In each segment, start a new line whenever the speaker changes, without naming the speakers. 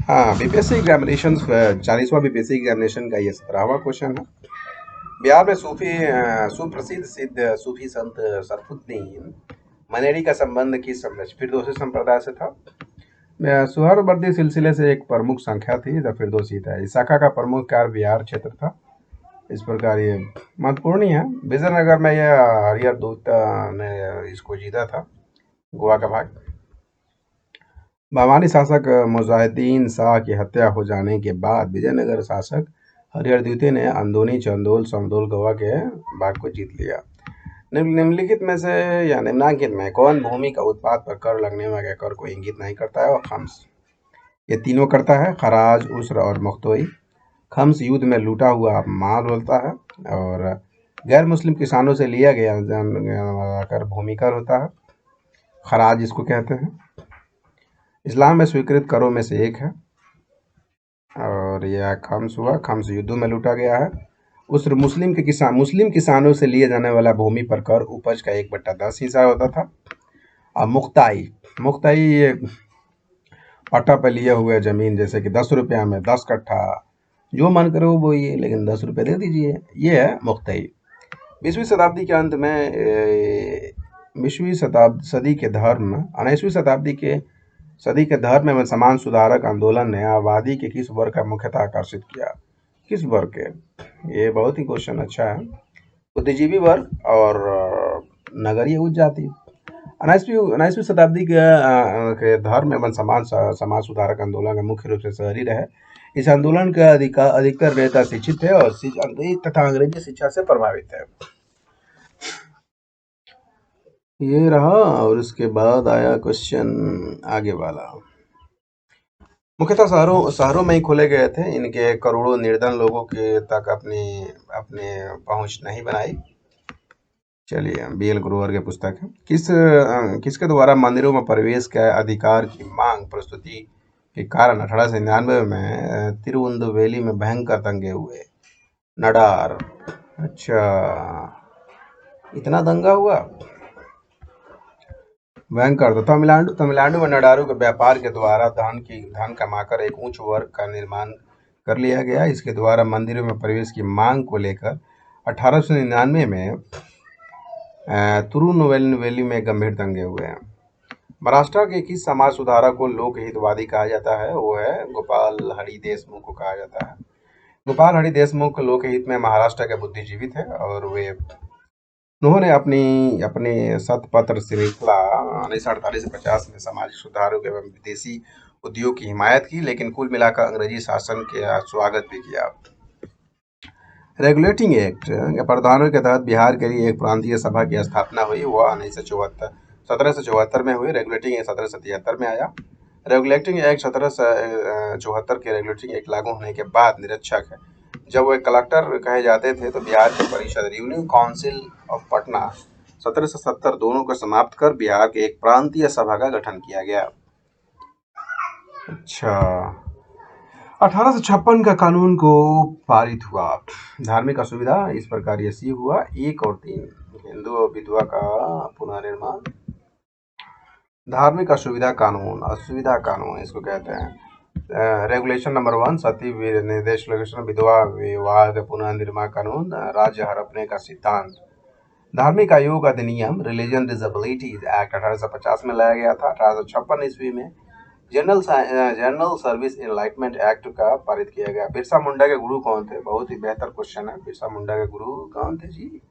हाँ, BPSC examination 40वां BPSC examination का ये 17वां क्वेश्चन है। बिहार में सुप्रसिद्ध सिद्ध सूफी संत सरफुद्दीन मनेरी का संबंध किस फिरदौसी संप्रदाय से था? सुहरवर्दी सिलसिले से एक प्रमुख संख्या थी, द फिरदौसी था। इस शाखा का प्रमुख कार्य बिहार क्षेत्र था। इस प्रकार ये महत्वपूर्ण ही है। विजयनगर में यह हरिहर दूत ने इसको जीता था, गोवा का भाग। बवानी शासक मुजाहिदीन शाह की हत्या हो जाने के बाद विजयनगर शासक हरिहर द्वितीय ने अंदौनी, चंदौल, समदौल, गोवा के भाग को जीत लिया। निम्नलिखित में से या निम्नांकित में कौन भूमि का उत्पाद पर कर लगने वाले कर को इंगित नहीं करता है और खम्स ये तीनों करता है? खराज, उस्र और मुख्तोई। खम्स युद्ध में लूटा हुआ माल होता है और गैर मुस्लिम किसानों से लिया गया कर भूमि कर होता है। खराज इसको कहते हैं। इस्लाम में स्वीकृत करों में से एक है और यह खम्स हुआ। खम्स युद्धों में लूटा गया है। उस्र मुस्लिम किसानों से लिए जाने वाला भूमि पर कर उपज का 1/10 हिस्सा होता था। और मुख्ताई मुख्ताई ये पट्टा पे लिए हुए जमीन, जैसे कि 10 रुपया में 10 कट्ठा, जो मन करे वो बोइए, लेकिन 10 रुपये दे दीजिए, ये है मुख्ताई। 20वीं शताब्दी के अंत में 20वीं सदी के धर्म 19वीं सदी के धर्म में समान सुधारक आंदोलन ने आबादी के किस वर्ग का मुख्यतः आकर्षित किया? किस वर्ग के? ये बहुत ही क्वेश्चन अच्छा है। बुद्धिजीवी वर्ग और नगरीय उच्च जाति। 19वीं शताब्दी के धर्म एवं समाज सुधारक आंदोलन का मुख्य रूप से शहरी रहे। इस आंदोलन का अधिकतर नेता शिक्षित थे और तथा अंग्रेजी शिक्षा से प्रभावित है। ये रहा। और उसके बाद आया क्वेश्चन आगे वाला। मुख्यतः शहरों में ही खोले गए थे। इनके करोड़ों निर्धन लोगों के तक अपने पहुंच नहीं बनाई। चलिए, बीएल ग्रोवर की पुस्तक है। किसके द्वारा मंदिरों में प्रवेश के अधिकार की मांग प्रस्तुति के कारण 1899 में तिरुवंतुवेली में भयंकर दंगे हुए? नडार। अच्छा, इतना दंगा हुआ, भयंकर। तो तमिलनाडु में नडारू के व्यापार के द्वारा धन कमाकर एक उच्च वर्ग का निर्माण कर लिया गया। इसके द्वारा मंदिरों में प्रवेश की मांग को लेकर 1899 में तिरुनेलवेली में गंभीर दंगे हुए हैं। महाराष्ट्र के किस समाज सुधारक को लोक हितवादी कहा जाता है? वो है गोपाल हरि देशमुख को कहा जाता है। गोपाल हरि देशमुख लोक हित में महाराष्ट्र के बुद्धिजीवी थे और उन्होंने अपने शतपत्र श्रृंखला 1948 से 50 में सामाजिक सुधारों एवं विदेशी उद्योग की हिमायत की, लेकिन कुल मिलाकर अंग्रेजी शासन के स्वागत भी किया। रेगुलेटिंग एक्ट प्रावधानों के तहत बिहार के लिए एक प्रांतीय सभा की स्थापना हुई। वह 1774 में हुई। रेगुलेटिंग एक्ट 1773 में आया। रेगुलेटिंग एक्ट 1774 के रेगुलेटिंग एक्ट लागू होने के बाद निरीक्षक है जब वे कलेक्टर कहे जाते थे, तो बिहार की परिषद रेवेन्यू काउंसिल ऑफ पटना 1770 दोनों को समाप्त कर बिहार के एक प्रांतीय सभा का गठन किया गया। अच्छा, 1856 का कानून को पारित हुआ। धार्मिक असुविधा इस प्रकार ये सी हुआ 1 और 3। हिंदू और विधवा का पुनर्निर्माण। धार्मिक असुविधा कानून इसको कहते हैं। रेगुलेशन नंबर 1 सती निर्देश विधवा विवाह पुनर्निर्माण कानून। राज्य हड़पने का सिद्धांत। धार्मिक आयोग अधिनियम रिलीजन डिसेबिलिटीज एक्ट 1850 में लाया गया था। 1856 ईस्वी में जनरल सर्विस इनलाइटमेंट एक्ट का पारित किया गया। बिरसा मुंडा के गुरु कौन थे? बहुत ही बेहतर क्वेश्चन है। बिरसा मुंडा के गुरु कौन थे जी?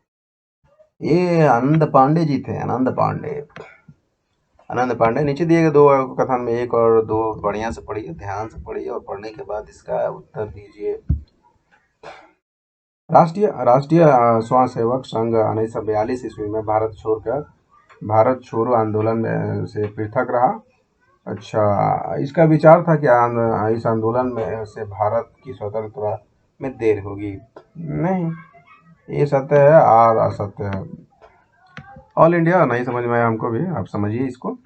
ये आनंद पांडे जी थे। आनंद पांडे। नीचे दिए गए दो कथन में 1 और 2 बढ़िया से पढ़िए, ध्यान से पढ़िए और पढ़ने के बाद इसका उत्तर दीजिए। राष्ट्रीय स्वयंसेवक संघ 1942 ईस्वी में भारत छोड़ो आंदोलन में से पृथक रहा। अच्छा, इसका विचार था कि इस आंदोलन में से भारत की स्वतंत्रता में देर होगी। नहीं, ये सत्य है और असत्य है। ऑल इंडिया नहीं समझ में आया हमको भी, आप समझिए इसको।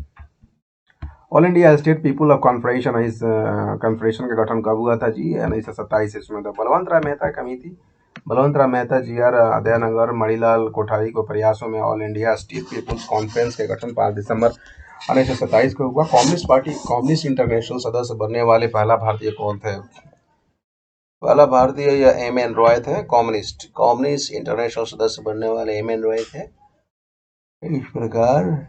All India state people of conference इस कॉन्फ्रेंशन का गठन कब हुआ था जी? 1927 ईस्वी में। तो बलवंत राय मेहता कमी थी। बलवंत राय मेहता जी आर अदयानगर मणिलाल कोठारी को प्रयासों में all India state people's conference के गठन 5 दिसंबर 1927 को हुआ। कम्युनिस्ट पार्टी कम्युनिस्ट इंटरनेशनल सदस्य बनने वाले पहला भारतीय कौन थे? पहला भारतीय या एम एन रॉय थे। कम्युनिस्ट कम्युनिस्ट इंटरनेशनल सदस्य बनने वाले एम एन रॉय थे। इस प्रकार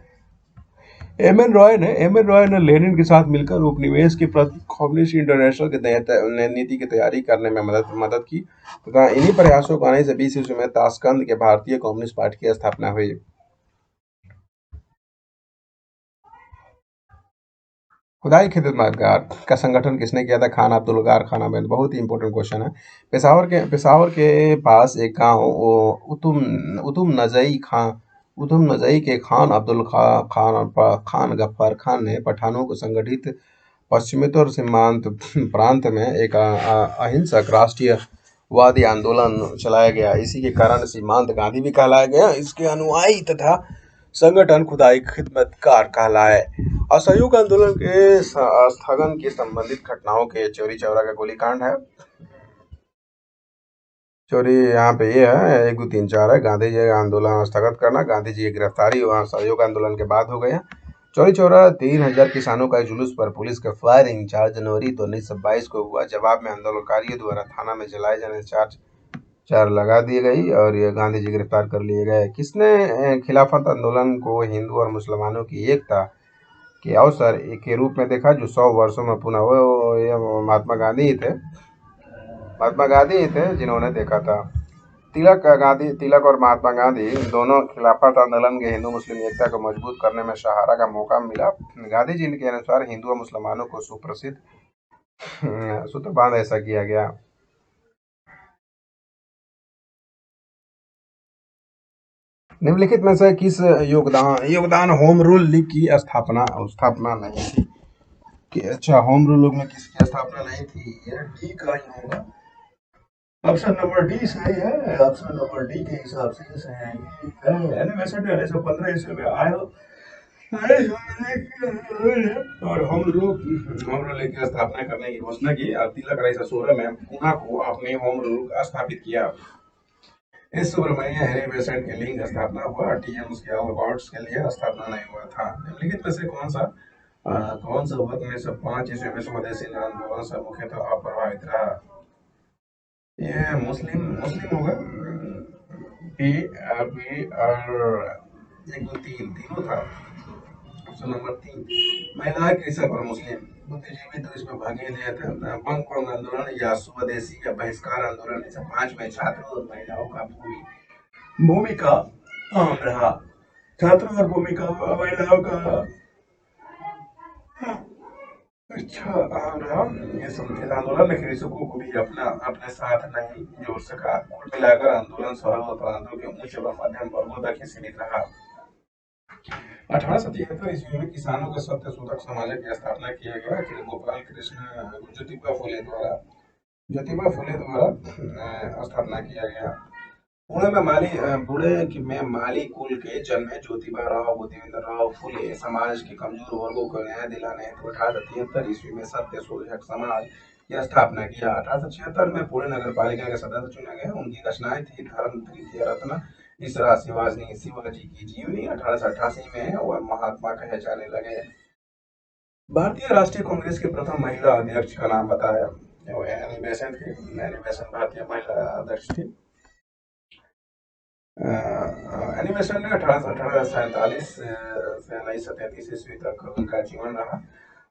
एम एन रॉय ने लेनिन के साथ मिलकर उपनिवेश के प्रति कम्युनिस्ट इंटरनेशनल के नीति की तैयारी करने में मदद की तथा इन्हीं प्रयासों को 1920 ईस्वी में ताशकंद के भारतीय कम्युनिस्ट पार्टी की स्थापना हुई। खुदाई खिदमतगार का संगठन किसने किया था? खान अब्दुल गार खान अहमद। बहुत ही इंपॉर्टेंट क्वेश्चन है। पेशावर के पास एक गांव उतुम उतुम नजई के खान अब्दुल खान गफ्फार खान ने पठानों को संगठित पश्चिमोत्तर सीमांत प्रांत में एक अहिंसक राष्ट्रीयवादी आंदोलन चलाया गया। इसी के कारण सीमांत गांधी भी कहलाया गया। इसके अनुयायी तथा संगठन खुदाई खिदमतकार कहलाए। असहयोग आंदोलन के स्थगन की संबंधित घटनाओं के चौरी चौरा का गोलीकांड है। चोरी यहाँ पे ये है 1 2 3 4 है। गांधी जी का आंदोलन स्थगित करना, गांधी जी की गिरफ्तारी वहाँ सहयोग आंदोलन के बाद हो गया। चौरी चौरा 3000 किसानों का जुलूस पर पुलिस का फायरिंग 4 जनवरी 1922 को हुआ। जवाब में आंदोलनकारियों द्वारा थाना में जलाए जाने से चार लगा दी गई और ये गांधी जी गिरफ्तार कर लिए गए। किसने खिलाफत आंदोलन को हिंदू और मुसलमानों की एकता के अवसर के रूप में देखा, जो 100 वर्षों में पुनः ये महात्मा गांधी ही थे जिन्होंने देखा था। तिलक और महात्मा गांधी दोनों खिलाफत आंदोलन के हिंदू मुस्लिम एकता को मजबूत करने में सहारा का मौका मिला। गांधी जी के अनुसार हिंदू और मुसलमानों को सुप्रसिद्ध सूत्र बांध ऐसा किया गया। निम्नलिखित में से किस योगदान होम रूल लीग की स्थापना नहीं थी? कि अच्छा, होम रूल लीग में किसकी स्थापना नहीं थी? ये डी का ही होगा। ऑप्शन नंबर डी सही है। ऑप्शन नंबर डी के हिसाब से सही है। 1915 ईस्वी में आए हो और होम रूल की स्थापना करने की घोषणा की। तिलक 1916 में पुणे को अपने होम रूल स्थापित किया। इस सुब्रमण्य हेरी बेसेंट के लिंग स्थापना हुआ। टीएम्स के अवार्ड्स के लिए स्थापना नहीं हुआ था। निम्नलिखित में से कौन सा वर्ग में से 5 ईस्वी में स्वदेशी आंदोलन से मुख्यतः अप्रभावित रहा? ये मुस्लिम होगा। बी बी और 1 2 3 तीनों था। ऑप्शन नंबर 3 महिला कृषक और मुस्लिम बुद्धिजीवी तो इसमें भाग नहीं लिए थे। बंग आंदोलन या स्वदेशी या बहिष्कार आंदोलन, इसे 5 में छात्रों और महिलाओं का भूमिका अहम रहा। छात्रों और भूमिका महिलाओं का अच्छा अहम रहा। ये समझित आंदोलन में कृषकों को भी अपने साथ नहीं जोड़ सका। कुल मिलाकर आंदोलन सरल और प्रांतों के उच्च व मध्यम वर्गों तक ही सीमित रहा। 1873 ईस्वी में किसानों के सत्य शोधक समाज की स्थापना किया गया। गोपाल कृष्ण ज्योतिबा फुले द्वारा स्थापना किया गया। पुणे में माली कुल के जन्मे ज्योतिबा राव बुद्धिविंदर राव फुले समाज के कमजोर वर्गों को न्याय दिलाने हेतु 1873 ईस्वी में सत्य शोधक समाज की स्थापना किया। 1876 में पुणे नगर पालिका के सदस्य चुने गए। उनकी रचनाएं थी धर्म तृतीय रत्न, इसरा शिवाजी की जीवनी। 1888 में वह महात्मा कहे जाने लगे। भारतीय राष्ट्रीय कांग्रेस के प्रथम महिला अध्यक्ष का नाम बताया। एनी बेसेंट भारतीय महिला अध्यक्ष थी। एनिमेशन ने 1847 से 1937 ईस्वी तक उनका जीवन रहा।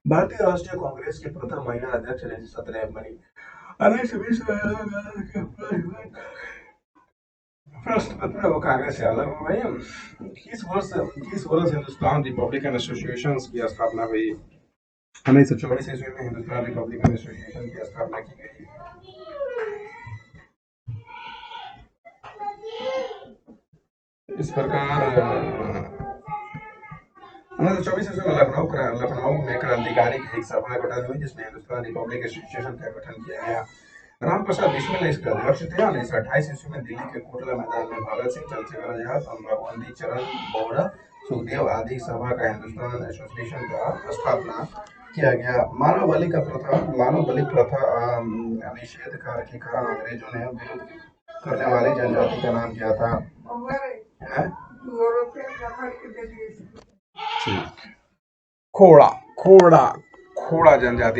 भारतीय राष्ट्रीय कांग्रेस की प्रथम महिला अध्यक्ष रही सतरेव बनी। 1920 प्रश्न पत्र वो कांग्रेस से अलग हो गई। किस वर्ष हिंदुस्तान रिपब्लिकन एसोसिएशन की स्थापना हुई? 1924 ईस्वी में हिंदुस्तान रिपब्लिकन एसोसिएशन की स्थापना की गई। इस प्रकार 1924 ईस्वी में लखनऊ में क्रांतिकारी की एक सभा गठन हुई जिसमें हिंदुस्तान रिपब्लिक एसोसिएशन का गठन किया गया। राम प्रसाद बिस्मिल इसके अध्यक्ष थे। 1928 ईस्वी में दिल्ली के कोटला मैदान में भगत सिंह, चंद्रशेखर आजाद, भगवंती चरण बोहरा, सुखदेव आदि सभा का हिंदुस्तान एसोसिएशन का स्थापना किया गया। मानव बलि प्रथा निषेध के कारण अंग्रेजों ने विरोध करने वाली जनजाति का नाम क्या था? ठीक। खोड़ा खोड़ा खोड़ा जनजाति